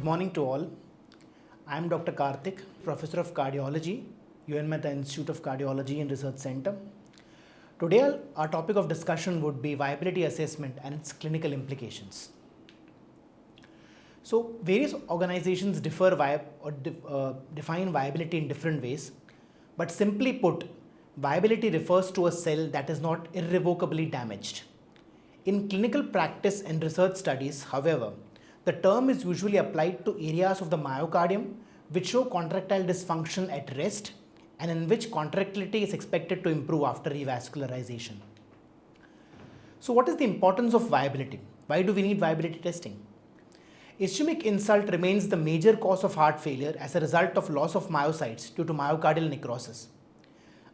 morning to all. I am Dr. Karthik, Professor of Cardiology, UN Mehta Institute of Cardiology and Research Center. Today, our topic of discussion would be viability assessment and its clinical implications. So, various organizations define viability in different ways, but simply put, viability refers to a cell that is not irrevocably damaged. In clinical practice and research studies, however, the term is usually applied to areas of the myocardium which show contractile dysfunction at rest and in which contractility is expected to improve after revascularization. So what is the importance of viability? Why do we need viability testing? Ischemic insult remains the major cause of heart failure as a result of loss of myocytes due to myocardial necrosis.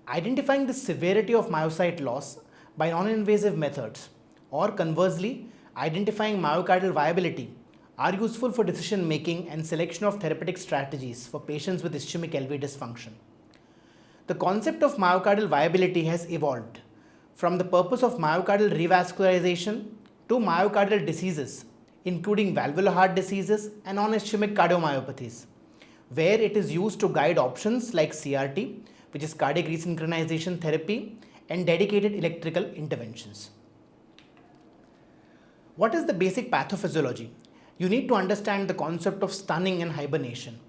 Identifying the severity of myocyte loss by non-invasive methods or conversely identifying myocardial viability are useful for decision making and selection of therapeutic strategies for patients with ischemic LV dysfunction. The concept of myocardial viability has evolved from the purpose of myocardial revascularization to myocardial diseases, including valvular heart diseases and non-ischemic cardiomyopathies, where it is used to guide options like CRT, which is cardiac resynchronization therapy, and dedicated electrical interventions. What is the basic pathophysiology? You need to understand the concept of stunning and hibernation.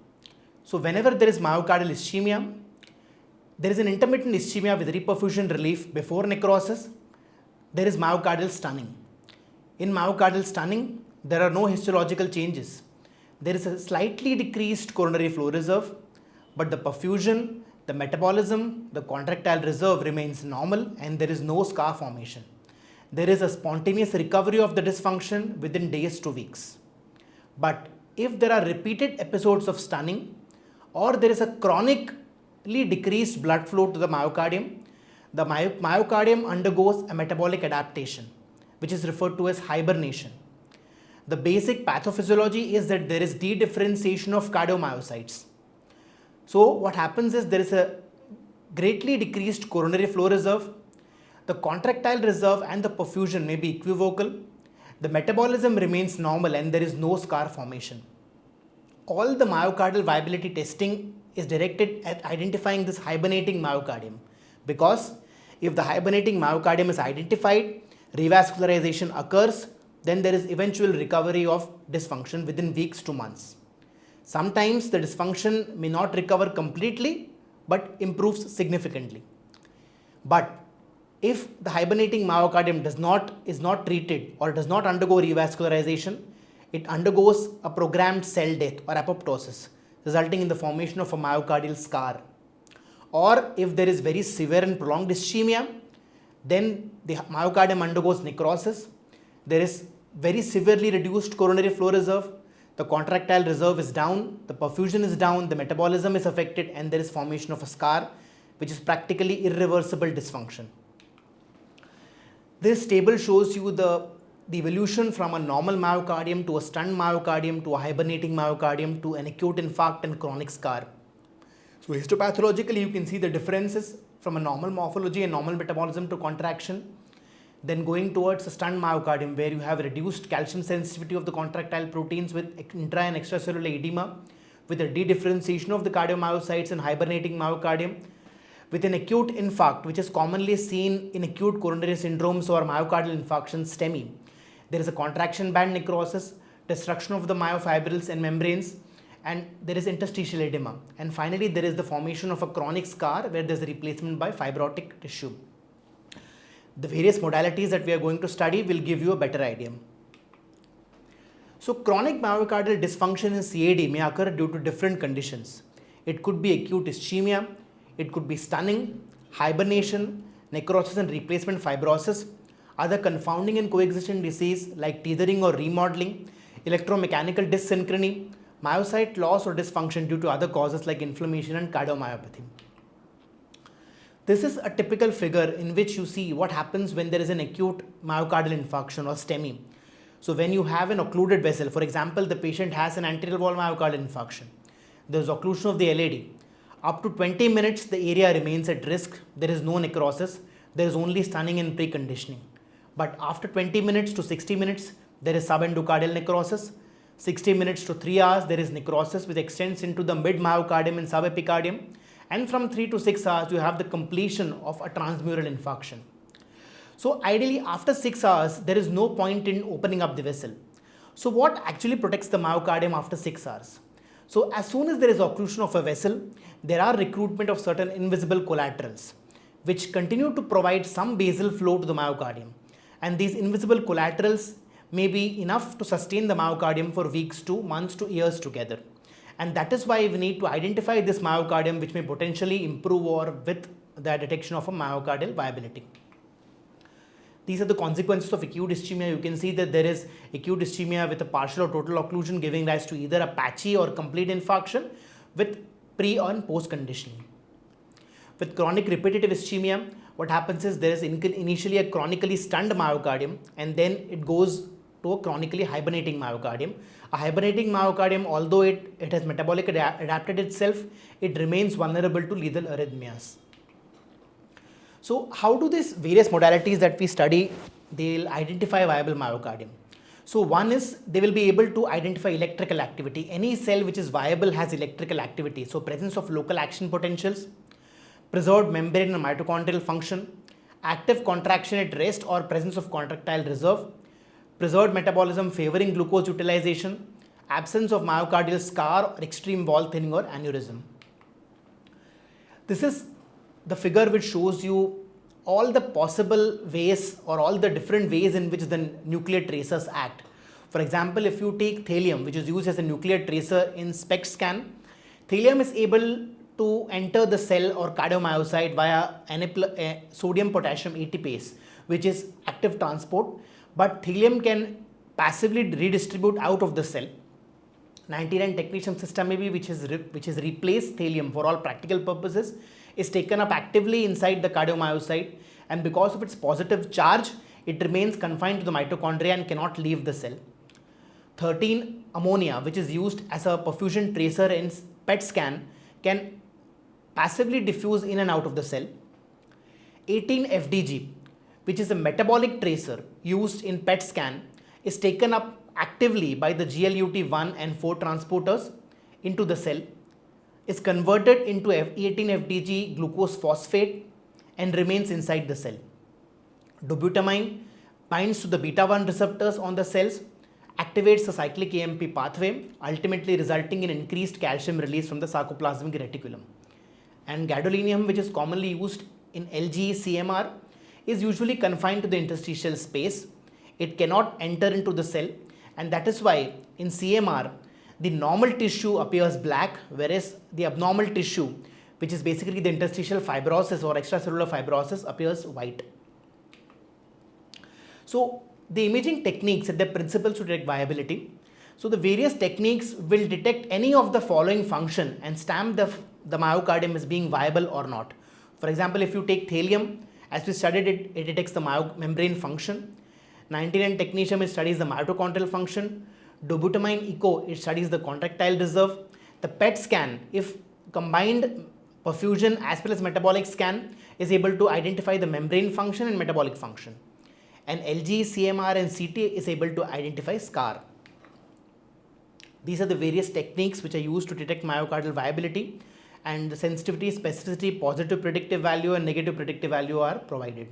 So whenever there is myocardial ischemia, there is an intermittent ischemia with reperfusion relief before necrosis. There is myocardial stunning. In myocardial stunning, there are no histological changes. There is a slightly decreased coronary flow reserve, but the perfusion, the metabolism, the contractile reserve remains normal and there is no scar formation. There is a spontaneous recovery of the dysfunction within days to weeks. But if there are repeated episodes of stunning or there is a chronically decreased blood flow to the myocardium undergoes a metabolic adaptation, which is referred to as hibernation. The basic pathophysiology is that there is dedifferentiation of cardiomyocytes. So what happens is there is a greatly decreased coronary flow reserve. The contractile reserve and the perfusion may be equivocal. The metabolism remains normal and there is no scar formation. All the myocardial viability testing is directed at identifying this hibernating myocardium, because if the hibernating myocardium is identified, revascularization occurs, then there is eventual recovery of dysfunction within weeks to months. Sometimes the dysfunction may not recover completely but improves significantly. But if the hibernating myocardium is not treated or does not undergo revascularization, it undergoes a programmed cell death or apoptosis, resulting in the formation of a myocardial scar. Or if there is very severe and prolonged ischemia, then the myocardium undergoes necrosis. There is very severely reduced coronary flow reserve, the contractile reserve is down, the perfusion is down, the metabolism is affected, and there is formation of a scar, which is practically irreversible dysfunction. This table shows you the evolution from a normal myocardium to a stunned myocardium to a hibernating myocardium to an acute infarct and chronic scar. So histopathologically, you can see the differences from a normal morphology and normal metabolism to contraction, then going towards a stunned myocardium where you have reduced calcium sensitivity of the contractile proteins with intra and extracellular edema, with a dedifferentiation of the cardiomyocytes and hibernating myocardium, with an acute infarct, which is commonly seen in acute coronary syndromes or myocardial infarction STEMI. There is a contraction band necrosis, destruction of the myofibrils and membranes, and there is interstitial edema. And finally, there is the formation of a chronic scar where there is a replacement by fibrotic tissue. The various modalities that we are going to study will give you a better idea. So chronic myocardial dysfunction in CAD may occur due to different conditions. It could be acute ischemia, it could be stunning, hibernation, necrosis and replacement fibrosis, other confounding and coexistent disease like tethering or remodeling, electromechanical dyssynchrony, myocyte loss or dysfunction due to other causes like inflammation and cardiomyopathy. This is a typical figure in which you see what happens when there is an acute myocardial infarction or STEMI. So when you have an occluded vessel, for example, the patient has an anterior wall myocardial infarction, there is occlusion of the LAD. Up to 20 minutes, the area remains at risk. There is no necrosis. There is only stunning and preconditioning. But after 20 minutes to 60 minutes, there is subendocardial necrosis. 60 minutes to 3 hours, there is necrosis which extends into the mid myocardium and subepicardium. And from 3 to 6 hours, you have the completion of a transmural infarction. So ideally, after 6 hours, there is no point in opening up the vessel. So what actually protects the myocardium after 6 hours? So as soon as there is occlusion of a vessel, there are recruitment of certain invisible collaterals, which continue to provide some basal flow to the myocardium. And these invisible collaterals may be enough to sustain the myocardium for weeks to months to years together. And that is why we need to identify this myocardium, which may potentially improve or with the detection of a myocardial viability. These are the consequences of acute ischemia. You can see that there is acute ischemia with a partial or total occlusion giving rise to either a patchy or complete infarction with pre and post conditioning. With chronic repetitive ischemia, what happens is there is initially a chronically stunned myocardium and then it goes to a chronically hibernating myocardium. A hibernating myocardium, although it has metabolic adapted itself, it remains vulnerable to lethal arrhythmias. So how do these various modalities that we study, they'll identify viable myocardium? So one is they will be able to identify electrical activity. Any cell which is viable has electrical activity. So presence of local action potentials, preserved membrane and mitochondrial function, active contraction at rest or presence of contractile reserve, preserved metabolism favoring glucose utilization, absence of myocardial scar or extreme wall thinning or aneurysm. This is the figure which shows you all the possible ways or all the different ways in which the nuclear tracers act. For example, if you take thallium, which is used as a nuclear tracer in SPECT scan, thallium is able to enter the cell or cardiomyocyte via sodium potassium ATPase, which is active transport, but thallium can passively redistribute out of the cell. 99 technetium system which is replaced thallium for all practical purposes, is taken up actively inside the cardiomyocyte, and because of its positive charge, it remains confined to the mitochondria and cannot leave the cell. 13 ammonia, which is used as a perfusion tracer in PET scan, can passively diffuse in and out of the cell. 18 FDG, which is a metabolic tracer used in PET scan, is taken up actively by the GLUT1 and 4 transporters into the cell, is converted into 18 FDG glucose phosphate and remains inside the cell. Dobutamine binds to the beta-1 receptors on the cells, activates the cyclic AMP pathway, ultimately resulting in increased calcium release from the sarcoplasmic reticulum. And gadolinium, which is commonly used in LG CMR, is usually confined to the interstitial space. It cannot enter into the cell, and that is why in CMR, the normal tissue appears black, whereas the abnormal tissue, which is basically the interstitial fibrosis or extracellular fibrosis, appears white. So the imaging techniques and the principles to detect viability. So the various techniques will detect any of the following function and stamp the myocardium as being viable or not. For example, if you take thallium, as we studied it detects the membrane function. 99 technetium, it studies the mitochondrial function. Dobutamine echo, it studies the contractile reserve. The PET scan, if combined perfusion as well as metabolic scan, is able to identify the membrane function and metabolic function. And LG, CMR and CT is able to identify scar. These are the various techniques which are used to detect myocardial viability, and the sensitivity, specificity, positive predictive value and negative predictive value are provided.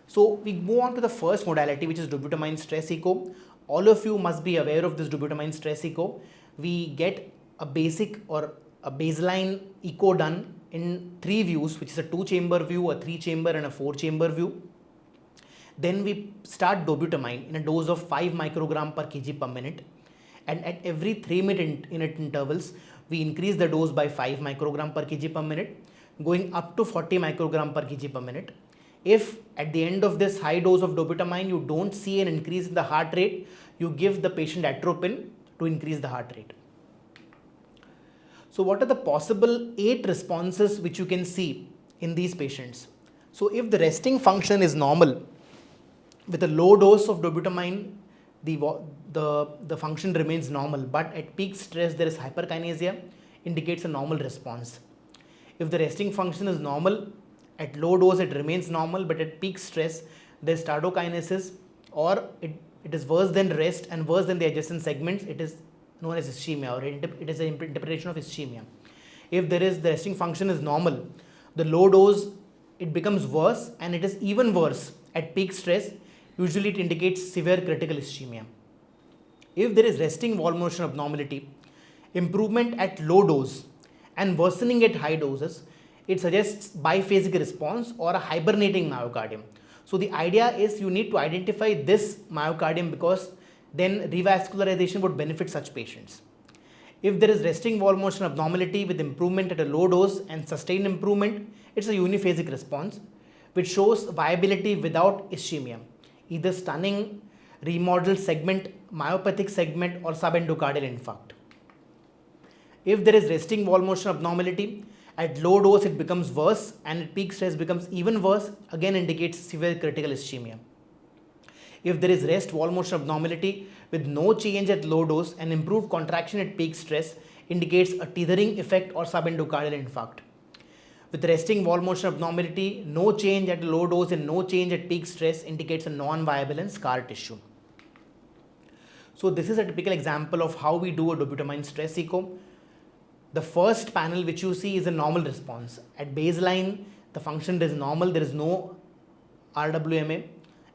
So we move on to the first modality, which is dobutamine stress echo. All of you must be aware of this dobutamine stress echo. We get a basic or a baseline echo done in 3 views, which is a 2-chamber view, a 3-chamber and a 4-chamber view. Then we start dobutamine in a dose of 5 microgram per kg per minute, and at every 3-minute intervals, we increase the dose by 5 microgram per kg per minute, going up to 40 microgram per kg per minute. If at the end of this high dose of dobutamine you don't see an increase in the heart rate, you give the patient atropine to increase the heart rate. So what are the possible 8 responses which you can see in these patients? So if the resting function is normal, with a low dose of dobutamine, the function remains normal, but at peak stress there is hyperkinesia, indicates a normal response. If the resting function is normal, at low dose it remains normal, but at peak stress there is tardokinesis or it is worse than rest and worse than the adjacent segments, it is known as ischemia, or it is an interpretation of ischemia. If the resting function is normal, the low dose, it becomes worse, and it is even worse at peak stress. Usually it indicates severe critical ischemia. If there is resting wall motion abnormality, improvement at low dose and worsening at high doses, it suggests biphasic response or a hibernating myocardium. So the idea is you need to identify this myocardium, because then revascularization would benefit such patients. If there is resting wall motion abnormality with improvement at a low dose and sustained improvement, it's a uniphasic response which shows viability without ischemia, either stunning, remodeled segment, myopathic segment, or subendocardial infarct. If there is resting wall motion abnormality, at low dose it becomes worse, and at peak stress becomes even worse, again indicates severe critical ischemia. If there is rest wall motion abnormality with no change at low dose and improved contraction at peak stress, indicates a tethering effect or subendocardial infarct. With resting wall motion abnormality, no change at low dose and no change at peak stress, indicates a non-viable and scar tissue. So this is a typical example of how we do a dobutamine stress echo. The first panel which you see is a normal response. At baseline, the function is normal, there is no RWMA.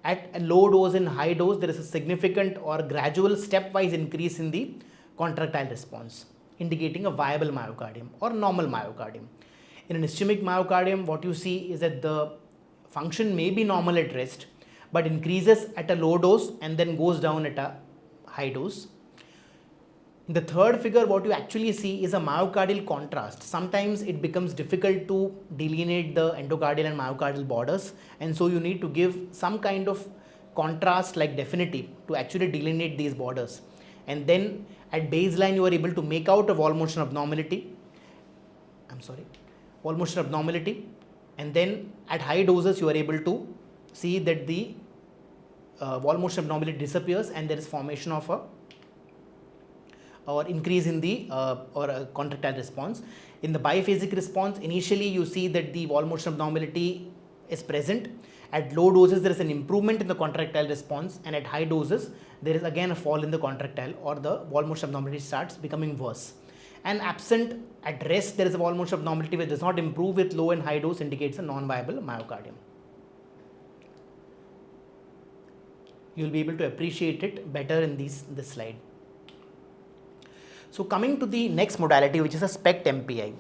At a low dose and high dose, there is a significant or gradual stepwise increase in the contractile response, indicating a viable myocardium or normal myocardium. In an ischemic myocardium, what you see is that the function may be normal at rest, but increases at a low dose and then goes down at a high dose. In the third figure, what you actually see is a myocardial contrast. Sometimes it becomes difficult to delineate the endocardial and myocardial borders, and so you need to give some kind of contrast like definitive to actually delineate these borders. And then at baseline, you are able to make out a wall motion abnormality. Wall motion abnormality, and then at high doses, you are able to see that the wall motion abnormality disappears and there is formation of a or increase in the or a contractile response. In the biphasic response, initially you see that the wall motion abnormality is present. At low doses, there is an improvement in the contractile response, and at high doses, there is again a fall in the contractile, or the wall motion abnormality starts becoming worse. And absent at rest, there is a wall motion abnormality which does not improve with low and high dose, indicates a non-viable myocardium. You will be able to appreciate it better in this slide. So coming to the next modality, which is a SPECT MPI.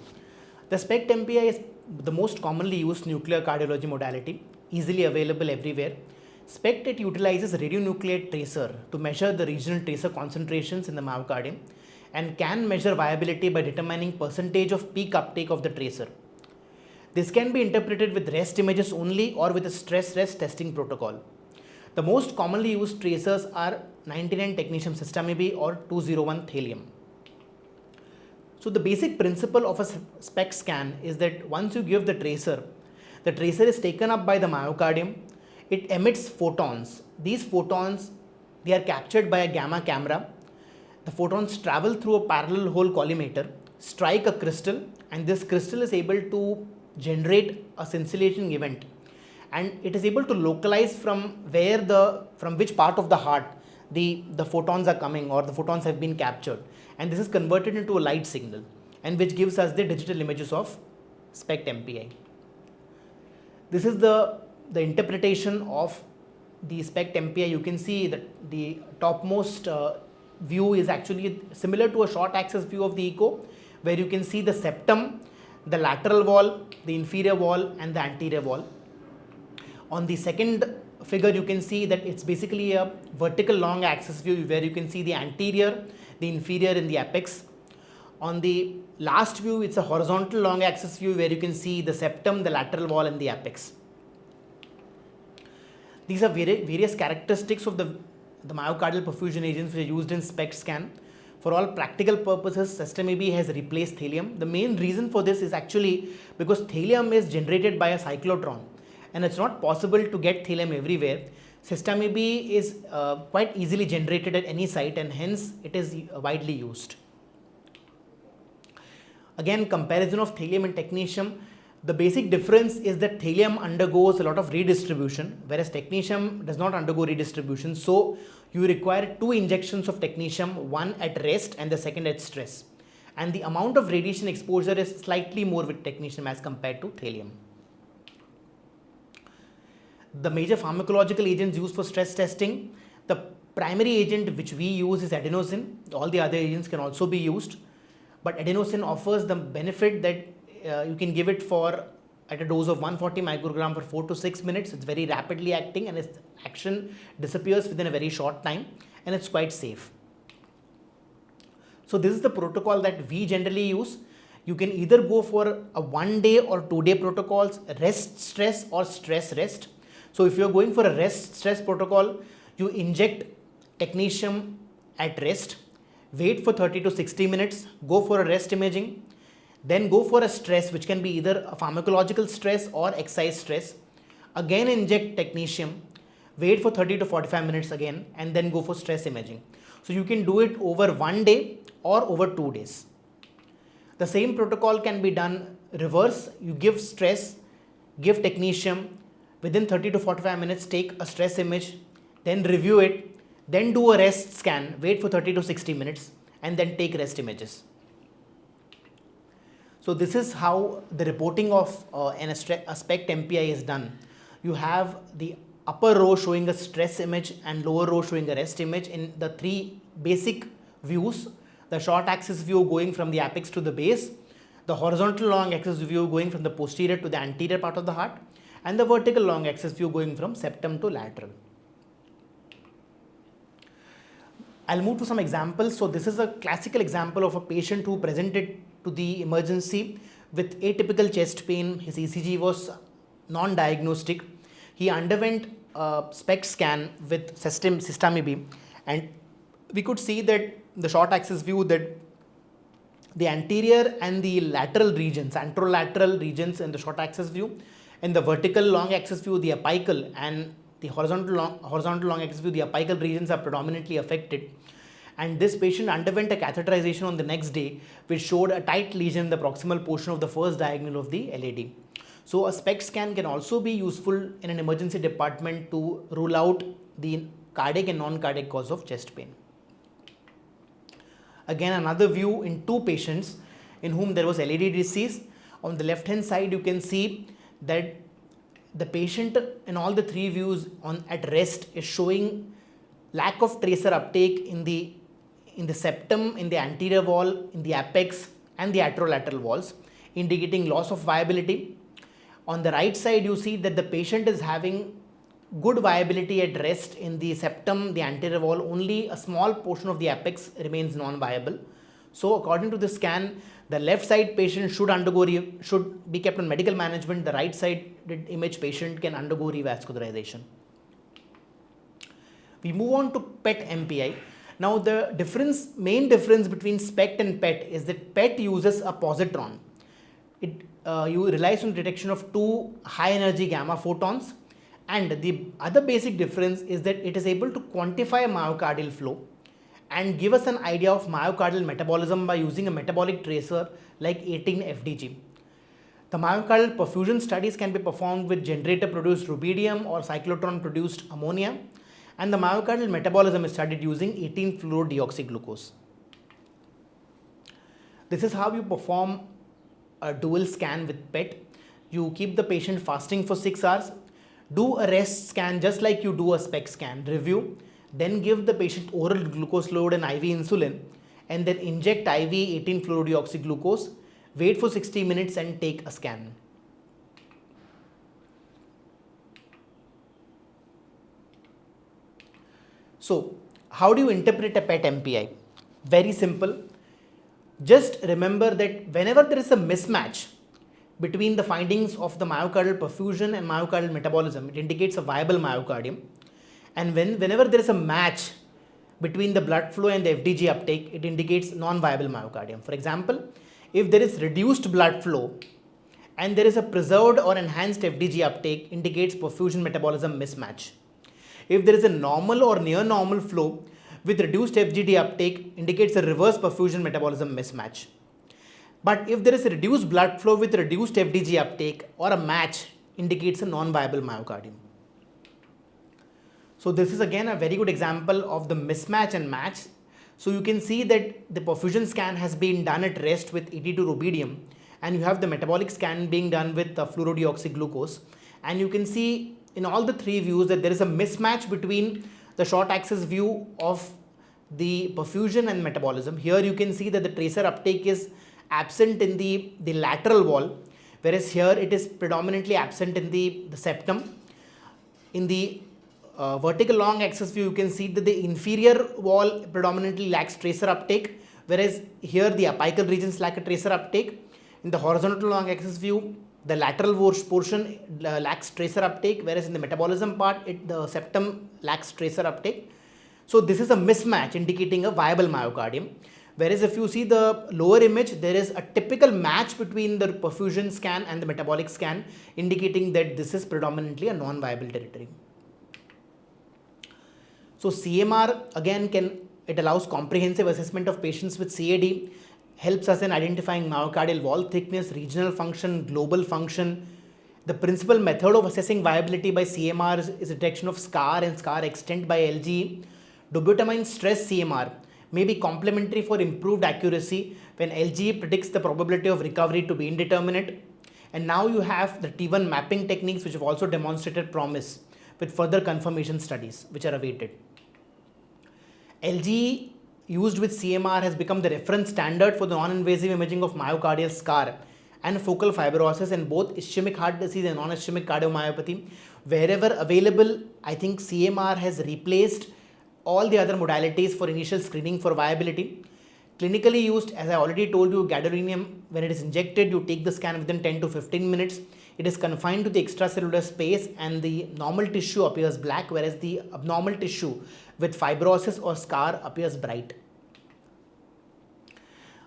The SPECT MPI is the most commonly used nuclear cardiology modality, easily available everywhere. SPECT, it utilizes a radionuclide tracer to measure the regional tracer concentrations in the myocardium, and can measure viability by determining percentage of peak uptake of the tracer. This can be interpreted with rest images only or with a stress rest testing protocol. The most commonly used tracers are 99 technetium systemib or 201 thallium. So the basic principle of a SPECT scan is that once you give the tracer is taken up by the myocardium, it emits photons. These photons, they are captured by a gamma camera. The photons travel through a parallel hole collimator, strike a crystal, and this crystal is able to generate a scintillating event, and it is able to localize from which part of the heart the photons are coming, or the photons have been captured, and this is converted into a light signal, and which gives us the digital images of SPECT MPI. This is the interpretation of the SPECT MPI. You can see that the topmost view is actually similar to a short axis view of the echo, where you can see the septum, the lateral wall, the inferior wall, and the anterior wall. On the second figure, you can see that it's basically a vertical long axis view where you can see the anterior, the inferior, and the apex. On the last view, it's a horizontal long axis view where you can see the septum, the lateral wall, and the apex. These are various characteristics of the myocardial perfusion agents which are used in SPECT scan. For all practical purposes, systemib has replaced thallium. The main reason for this is actually because thallium is generated by a cyclotron, and it's not possible to get thallium everywhere. Systemib is quite easily generated at any site, and hence it is widely used. Again, comparison of thallium and technetium. The basic difference is that thallium undergoes a lot of redistribution, whereas technetium does not undergo redistribution. So you require 2 injections of technetium, one at rest and the second at stress. And the amount of radiation exposure is slightly more with technetium as compared to thallium. The major pharmacological agents used for stress testing, the primary agent which we use is adenosine. All the other agents can also be used, but adenosine offers the benefit that you can give it at a dose of 140 microgram for 4 to 6 minutes. It's very rapidly acting and its action disappears within a very short time, and it's quite safe. So this is the protocol that we generally use. You can either go for a 1 day or 2 day protocols, rest stress or stress rest. So if you're going for a rest stress protocol, you inject technetium at rest, wait for 30 to 60 minutes, go for a rest imaging, then go for a stress which can be either a pharmacological stress or exercise stress, again inject technetium, wait for 30 to 45 minutes again, and then go for stress imaging. So you can do it over 1 day or over 2 days. The same protocol can be done reverse. You give stress, give technetium, within 30 to 45 minutes take a stress image, then review it, then do a rest scan, wait for 30 to 60 minutes, and then take rest images. So this is how the reporting of an SPECT MPI is done. You have the upper row showing a stress image and lower row showing a rest image in the 3 basic views. The short axis view going from the apex to the base, the horizontal long axis view going from the posterior to the anterior part of the heart, and the vertical long axis view going from septum to lateral. I'll move to some examples. So this is a classical example of a patient who presented to the emergency with atypical chest pain. His ECG was non-diagnostic. He underwent a SPECT scan with system and we could see that the short axis view that the anterior and the lateral regions, anterolateral regions in the short axis view, and the vertical long axis view, the apical, and the horizontal long axis view, the apical regions are predominantly affected. And this patient underwent a catheterization on the next day, which showed a tight lesion in the proximal portion of the first diagonal of the LAD. So a SPECT scan can also be useful in an emergency department to rule out the cardiac and non-cardiac cause of chest pain. Again, another view in 2 patients in whom there was LAD disease. On the left hand side, you can see that the patient in all the 3 views at rest is showing lack of tracer uptake in the septum, in the anterior wall, in the apex, and the aterolateral walls, indicating loss of viability. On the right side, you see that the patient is having good viability at rest in the septum, the anterior wall. Only a small portion of the apex remains non-viable. So according to the scan, the left side patient should be kept on medical management. The right sided image patient can undergo revascularization. We move on to PET MPI. Now the main difference between SPECT and PET is that PET uses a positron. It relies on detection of 2 high energy gamma photons, and the other basic difference is that it is able to quantify myocardial flow and give us an idea of myocardial metabolism by using a metabolic tracer like 18-FDG. The myocardial perfusion studies can be performed with generator-produced rubidium or cyclotron-produced ammonia, and the myocardial metabolism is studied using 18-fluorodeoxyglucose. This is how you perform a dual scan with PET. You keep the patient fasting for 6 hours, do a rest scan just like you do a SPECT scan, review, then give the patient oral glucose load and IV insulin, and then inject IV 18-fluorodeoxyglucose, wait for 60 minutes and take a scan. So how do you interpret a PET MPI? Very simple. Just remember that whenever there is a mismatch between the findings of the myocardial perfusion and myocardial metabolism, it indicates a viable myocardium. And whenever there is a match between the blood flow and the FDG uptake, it indicates non-viable myocardium. For example, if there is reduced blood flow and there is a preserved or enhanced FDG uptake, indicates perfusion metabolism mismatch. If there is a normal or near normal flow with reduced FGD uptake, indicates a reverse perfusion metabolism mismatch. But if there is a reduced blood flow with reduced FDG uptake or a match, indicates a non-viable myocardium. So this is again a very good example of the mismatch and match. So you can see that the perfusion scan has been done at rest with 82 rubidium, and you have the metabolic scan being done with fluorodeoxyglucose, and you can see in all the three views that there is a mismatch between the short axis view of the perfusion and metabolism. Here you can see that the tracer uptake is absent in the lateral wall, whereas here it is predominantly absent in the septum. In the vertical long axis view, you can see that the inferior wall predominantly lacks tracer uptake, whereas here the apical regions lack a tracer uptake. In the horizontal long axis view, the lateral portion lacks tracer uptake, whereas in the metabolism part, the septum lacks tracer uptake. So this is a mismatch indicating a viable myocardium. Whereas if you see the lower image, there is a typical match between the perfusion scan and the metabolic scan, indicating that this is predominantly a non-viable territory. So CMR again it allows comprehensive assessment of patients with CAD, helps us in identifying myocardial wall thickness, regional function, global function. The principal method of assessing viability by CMR is detection of scar and scar extent by LGE. Dobutamine stress CMR may be complementary for improved accuracy when LGE predicts the probability of recovery to be indeterminate. And now you have the T1 mapping techniques, which have also demonstrated promise with further confirmation studies which are awaited. LGE used with CMR has become the reference standard for the non-invasive imaging of myocardial scar and focal fibrosis in both ischemic heart disease and non-ischemic cardiomyopathy. Wherever available, I think CMR has replaced all the other modalities for initial screening for viability. Clinically used, as I already told you, gadolinium, when it is injected, you take the scan within 10 to 15 minutes. It is confined to the extracellular space and the normal tissue appears black, whereas the abnormal tissue with fibrosis or scar appears bright.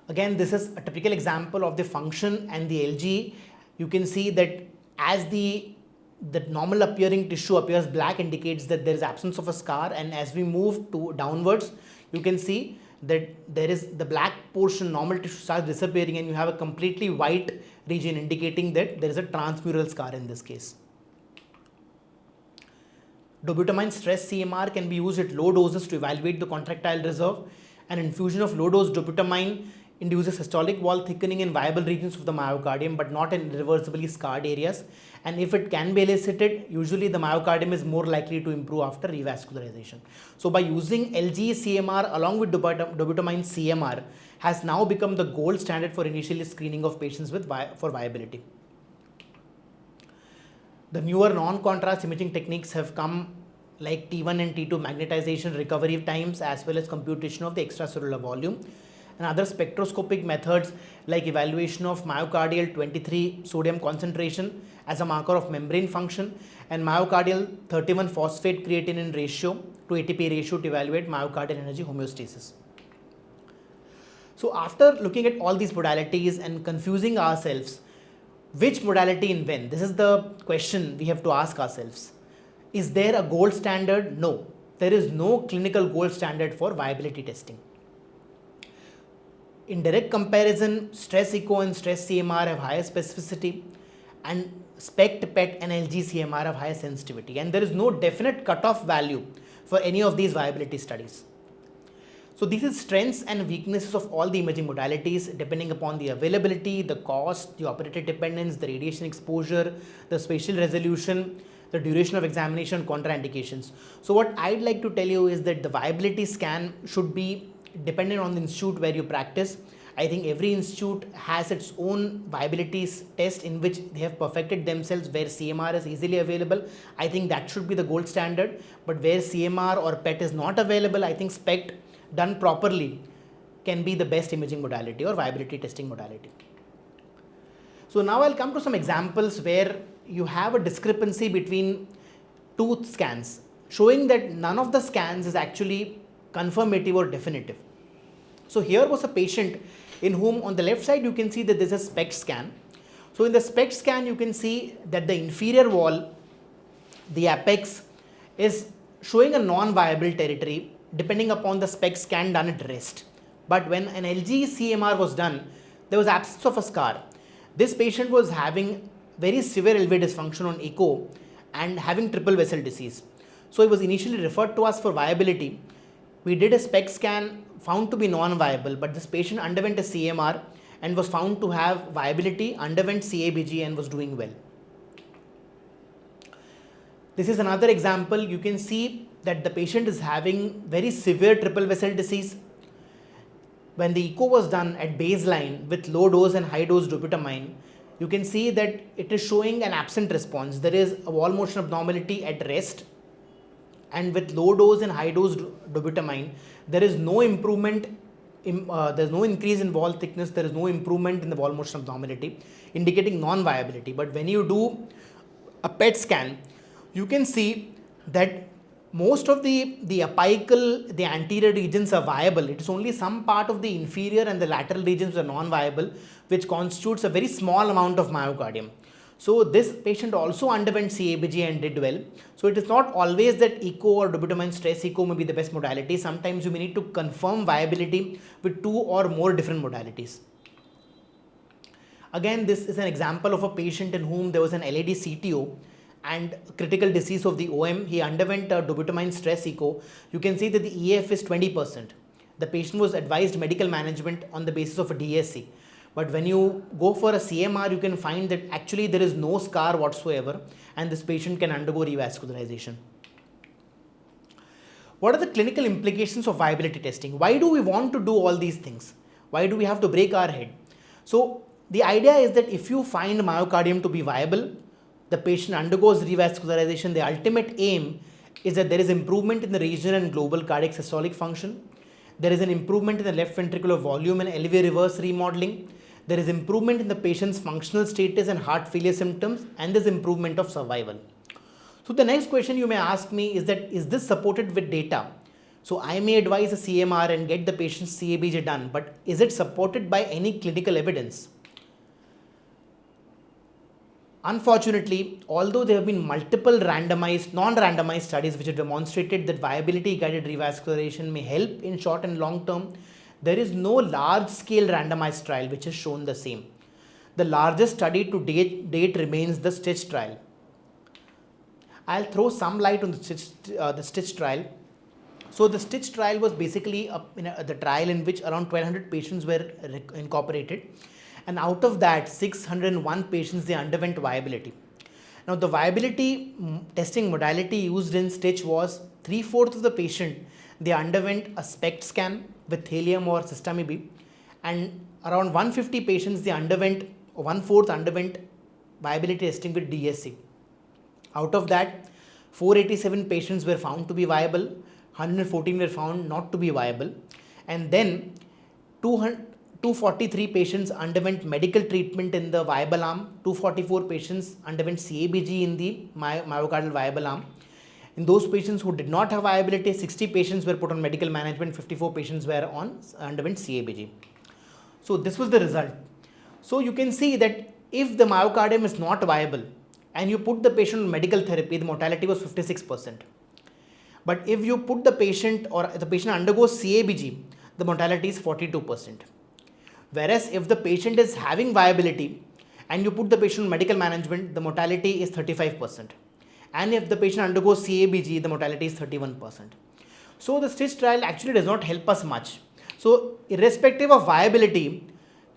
Again, this is a typical example of the function and the LGE. You can see that as the normal appearing tissue appears black, indicates that there is absence of a scar, and as we move downwards, you can see that there is the black portion, normal tissue starts disappearing, and you have a completely white region indicating that there is a transmural scar in this case. Dobutamine stress CMR can be used at low doses to evaluate the contractile reserve. An infusion of low dose dobutamine induces systolic wall thickening in viable regions of the myocardium, but not in irreversibly scarred areas. And if it can be elicited, usually the myocardium is more likely to improve after revascularization. So by using LGE CMR along with dobutamine CMR has now become the gold standard for initial screening of patients for viability. The newer non-contrast imaging techniques have come, like T1 and T2 magnetization recovery times, as well as computation of the extracellular volume, and other spectroscopic methods like evaluation of myocardial 23 sodium concentration as a marker of membrane function, and myocardial 31 phosphate creatinine ratio to ATP ratio to evaluate myocardial energy homeostasis. So after looking at all these modalities and confusing ourselves, which modality and when? This is the question we have to ask ourselves. Is there a gold standard? No, there is no clinical gold standard for viability testing. In direct comparison, stress echo and stress CMR have higher specificity, and SPECT, PET and LG CMR have higher sensitivity, and there is no definite cutoff value for any of these viability studies. So these are strengths and weaknesses of all the imaging modalities depending upon the availability, the cost, the operator dependence, the radiation exposure, the spatial resolution, the duration of examination, contraindications. So what I'd like to tell you is that the viability scan should be dependent on the institute where you practice. I think every institute has its own viability test in which they have perfected themselves, where CMR is easily available. I think that should be the gold standard, but where CMR or PET is not available, I think SPECT done properly can be the best imaging modality or viability testing modality. So now I'll come to some examples where you have a discrepancy between two scans, showing that none of the scans is actually confirmative or definitive. So here was a patient in whom on the left side you can see that this is a SPECT scan. So in the SPECT scan you can see that the inferior wall, the apex, is showing a non-viable territory depending upon the SPECT scan done at rest. But when an LG CMR was done, there was absence of a scar. This patient was having very severe LV dysfunction on echo and having triple vessel disease. So he was initially referred to us for viability. We did a SPECT scan, found to be non-viable, but this patient underwent a CMR and was found to have viability, underwent CABG and was doing well. This is another example. You can see that the patient is having very severe triple vessel disease. When the echo was done at baseline with low dose and high dose dobutamine, you can see that it is showing an absent response. There is a wall motion abnormality at rest, and with low dose and high dose dobutamine, there is no improvement, there is no increase in wall thickness, there is no improvement in the wall motion abnormality, indicating non-viability. But when you do a PET scan, you can see that most of the apical, the anterior regions are viable. It is only some part of the inferior and the lateral regions are non-viable, which constitutes a very small amount of myocardium. So this patient also underwent CABG and did well. So it is not always that echo or dobutamine stress echo may be the best modality. Sometimes you may need to confirm viability with 2 or more different modalities. Again, this is an example of a patient in whom there was an LAD CTO and critical disease of the OM. He underwent a dobutamine stress echo. You can see that the EF is 20%. The patient was advised medical management on the basis of a DSC. But when you go for a CMR, you can find that actually there is no scar whatsoever and this patient can undergo revascularization. What are the clinical implications of viability testing? Why do we want to do all these things? Why do we have to break our head? So the idea is that if you find myocardium to be viable, the patient undergoes revascularization, the ultimate aim is that there is improvement in the regional and global cardiac systolic function. There is an improvement in the left ventricular volume and LV reverse remodeling. There is improvement in the patient's functional status and heart failure symptoms, and there is improvement of survival. So the next question you may ask me is that, is this supported with data? So I may advise a CMR and get the patient's CABG done, but is it supported by any clinical evidence? Unfortunately, although there have been multiple randomized, non-randomized studies which have demonstrated that viability-guided revascularization may help in short and long term, there is no large-scale randomized trial which has shown the same. The largest study to date remains the STITCH trial. I'll throw some light on the STITCH trial. So the STITCH trial was basically the trial in which around 1,200 patients were incorporated. And out of that, 601 patients, they underwent viability. Now the viability testing modality used in STITCH was 3/4 of the patient, they underwent a SPECT scan with thallium or systemic B, and around 150 patients, they underwent, 1/4 underwent viability testing with DSC. Out of that, 487 patients were found to be viable, 114 were found not to be viable, and then 243 patients underwent medical treatment in the viable arm, 244 patients underwent CABG in the myocardial viable arm. In those patients who did not have viability, 60 patients were put on medical management, 54 patients were underwent CABG. So this was the result. So you can see that if the myocardium is not viable and you put the patient on medical therapy, the mortality was 56%. But if you put the patient or the patient undergoes CABG, the mortality is 42%. Whereas if the patient is having viability and you put the patient on medical management, the mortality is 35%. And if the patient undergoes CABG, the mortality is 31%. So the STITCH trial actually does not help us much. So irrespective of viability,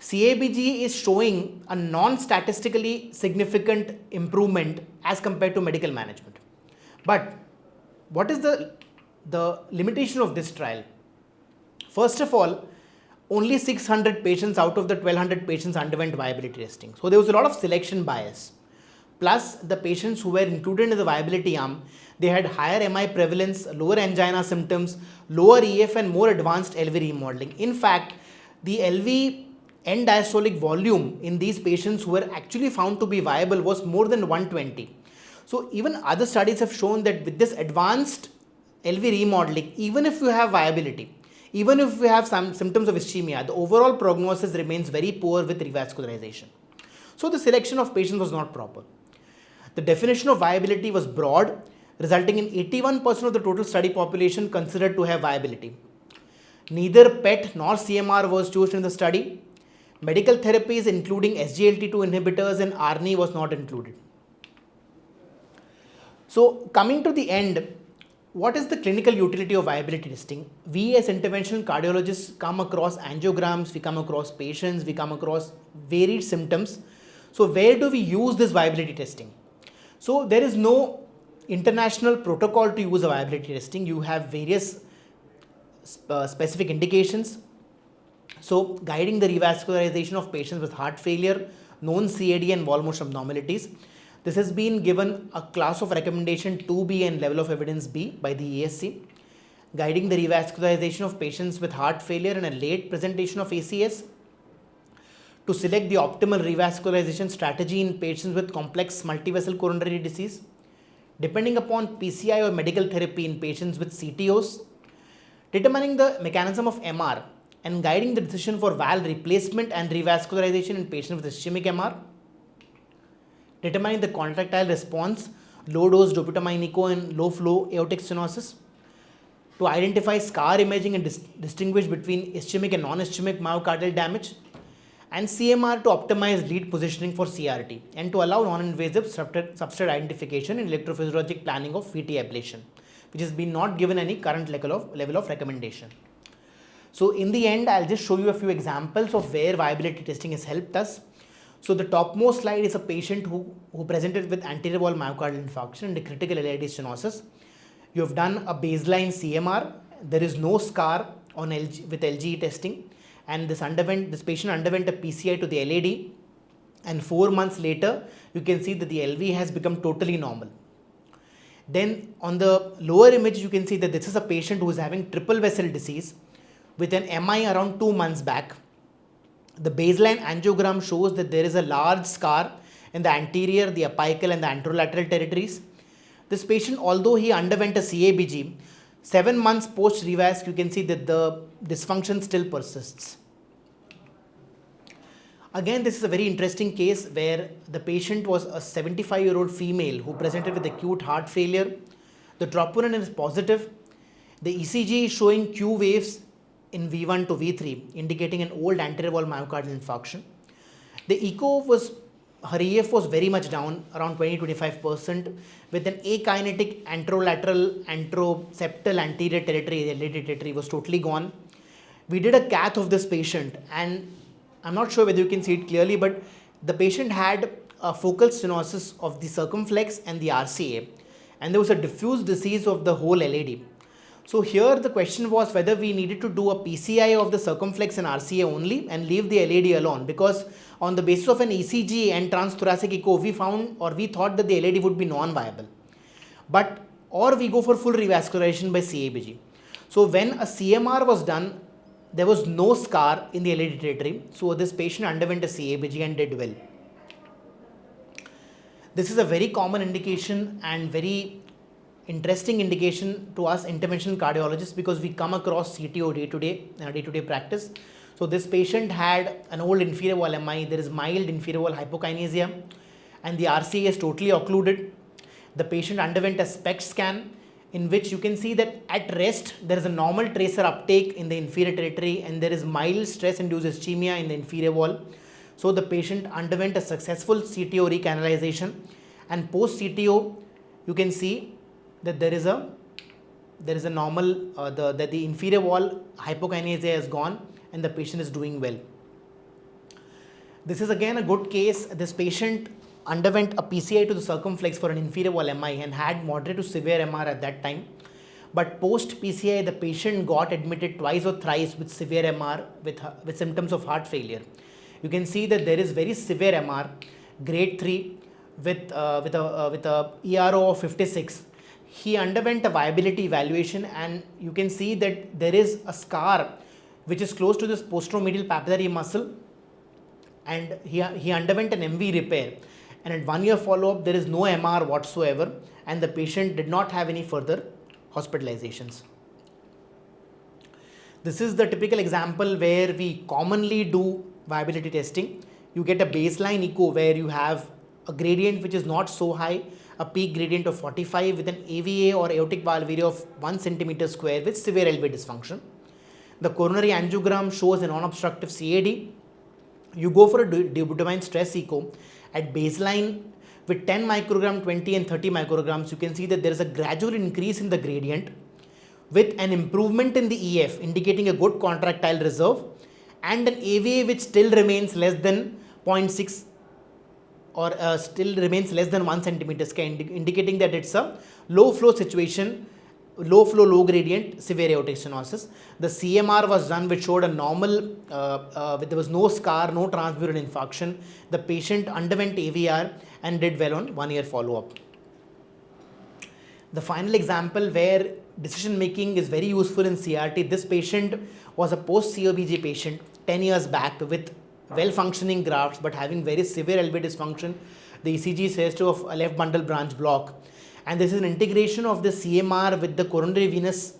CABG is showing a non-statistically significant improvement as compared to medical management. But what is the limitation of this trial? First of all, only 600 patients out of the 1,200 patients underwent viability testing. So there was a lot of selection bias. Plus the patients who were included in the viability arm, they had higher MI prevalence, lower angina symptoms, lower EF and more advanced LV remodeling. In fact, the LV end diastolic volume in these patients who were actually found to be viable was more than 120. So even other studies have shown that with this advanced LV remodeling, even if you have viability, even if we have some symptoms of ischemia, the overall prognosis remains very poor with revascularization. So the selection of patients was not proper. The definition of viability was broad, resulting in 81% of the total study population considered to have viability. Neither PET nor CMR was chosen in the study. Medical therapies including SGLT2 inhibitors and ARNI was not included. So coming to the end, what is the clinical utility of viability testing? We as interventional cardiologists come across angiograms, we come across patients, we come across varied symptoms. So where do we use this viability testing? So there is no international protocol to use a viability testing. You have various specific indications. So guiding the revascularization of patients with heart failure, known CAD and wall motion abnormalities. This has been given a class of recommendation 2B and level of evidence B by the ESC. Guiding the revascularization of patients with heart failure and a late presentation of ACS. To select the optimal revascularization strategy in patients with complex multivessel coronary disease. Depending upon PCI or medical therapy in patients with CTOs. Determining the mechanism of MR and guiding the decision for valve replacement and revascularization in patients with ischemic MR. Determining the contractile response, low dose dobutamine echo and low flow aortic stenosis. To identify scar imaging and distinguish between ischemic and non-ischemic myocardial damage. And CMR to optimize lead positioning for CRT and to allow non-invasive substrate identification and electrophysiologic planning of VT ablation, which has been not given any current level of recommendation. So in the end, I'll just show you a few examples of where viability testing has helped us. So the topmost slide is a patient who presented with anterior wall myocardial infarction and a critical LAD stenosis. You have done a baseline CMR. There is no scar on with LGE testing, and this patient underwent a PCI to the LAD, and 4 months later you can see that the LV has become totally normal. Then on the lower image you can see that this is a patient who is having triple vessel disease with an MI around 2 months back. The baseline angiogram shows that there is a large scar in the anterior, the apical and the anterolateral territories. This patient, although he underwent a CABG, 7 months post revasc, you can see that the dysfunction still persists. Again, this is a very interesting case where the patient was a 75-year-old female who presented with acute heart failure. The troponin is positive. The ECG is showing Q waves in V1 to V3, indicating an old anterior wall myocardial infarction. The echo her EF was very much down, around 20-25%, with an akinetic anterolateral anteroseptal anterior territory, the LAD territory was totally gone. We did a cath of this patient, and I'm not sure whether you can see it clearly, but the patient had a focal stenosis of the circumflex and the RCA, and there was a diffuse disease of the whole LAD. So here the question was whether we needed to do a PCI of the circumflex and RCA only and leave the LAD alone, because on the basis of an ECG and transthoracic echo we thought that the LAD would be non-viable. Or we go for full revascularization by CABG. So when a CMR was done, there was no scar in the LAD territory, so this patient underwent a CABG and did well. This is a very common indication and very interesting indication to us interventional cardiologists, because we come across CTO day-to-day in our day-to-day practice. So this patient had an old inferior wall MI, there is mild inferior wall hypokinesia, and the RCA is totally occluded. The patient underwent a SPECT scan, in which you can see that at rest there is a normal tracer uptake in the inferior territory and there is mild stress-induced ischemia in the inferior wall. So the patient underwent a successful CTO recanalization, and post-CTO you can see that there is a normal, that the inferior wall hypokinesia is gone and the patient is doing well. This is again a good case. This patient underwent a PCI to the circumflex for an inferior wall MI and had moderate to severe MR at that time. But post PCI, the patient got admitted twice or thrice with severe MR with symptoms of heart failure. You can see that there is very severe MR, grade 3 with a ERO of 56. He underwent a viability evaluation, and you can see that there is a scar which is close to this posteromedial papillary muscle, and he underwent an MV repair, and at 1 year follow-up there is no MR whatsoever, and the patient did not have any further hospitalizations. This is the typical example where we commonly do viability testing. You get a baseline echo where you have a gradient which is not so high, a peak gradient of 45 with an AVA or aortic valve area of 1 centimeter square with severe LV dysfunction. The coronary angiogram shows a non-obstructive CAD, You go for a dobutamine stress echo at baseline with 10 microgram, 20 and 30 micrograms. You can see that there is a gradual increase in the gradient with an improvement in the EF indicating a good contractile reserve and an AVA which still remains less than 0.6 or still remains less than 1 centimeter square, indicating that it's a low flow situation, low flow, low gradient, severe aortic stenosis. The CMR was done which showed a normal, there was no scar, no transmural infarction. The patient underwent AVR and did well on 1 year follow-up. The final example where decision making is very useful in CRT, this patient was a post-COBG patient 10 years back with well-functioning grafts but having very severe LV dysfunction. The ECG says to a left bundle branch block, and this is an integration of the CMR with the coronary venous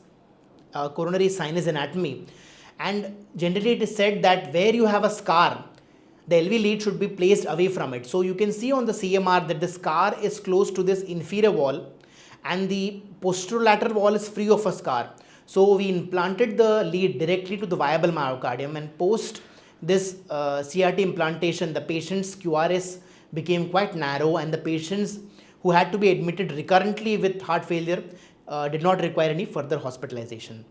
coronary sinus anatomy, and generally it is said that where you have a scar, the LV lead should be placed away from it. So you can see on the CMR that the scar is close to this inferior wall and the posterolateral wall is free of a scar. So we implanted the lead directly to the viable myocardium, and post this CRT implantation, the patient's QRS became quite narrow, and the patients who had to be admitted recurrently with heart failure did not require any further hospitalization.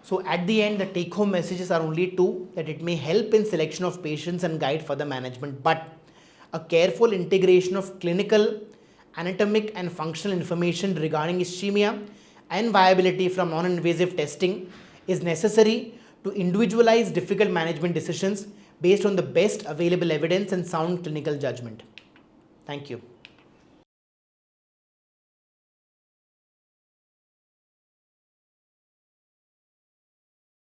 So at the end, the take-home messages are only two, that it may help in selection of patients and guide further management, but a careful integration of clinical, anatomic and functional information regarding ischemia and viability from non-invasive testing is necessary to individualize difficult management decisions based on the best available evidence and sound clinical judgment. Thank you.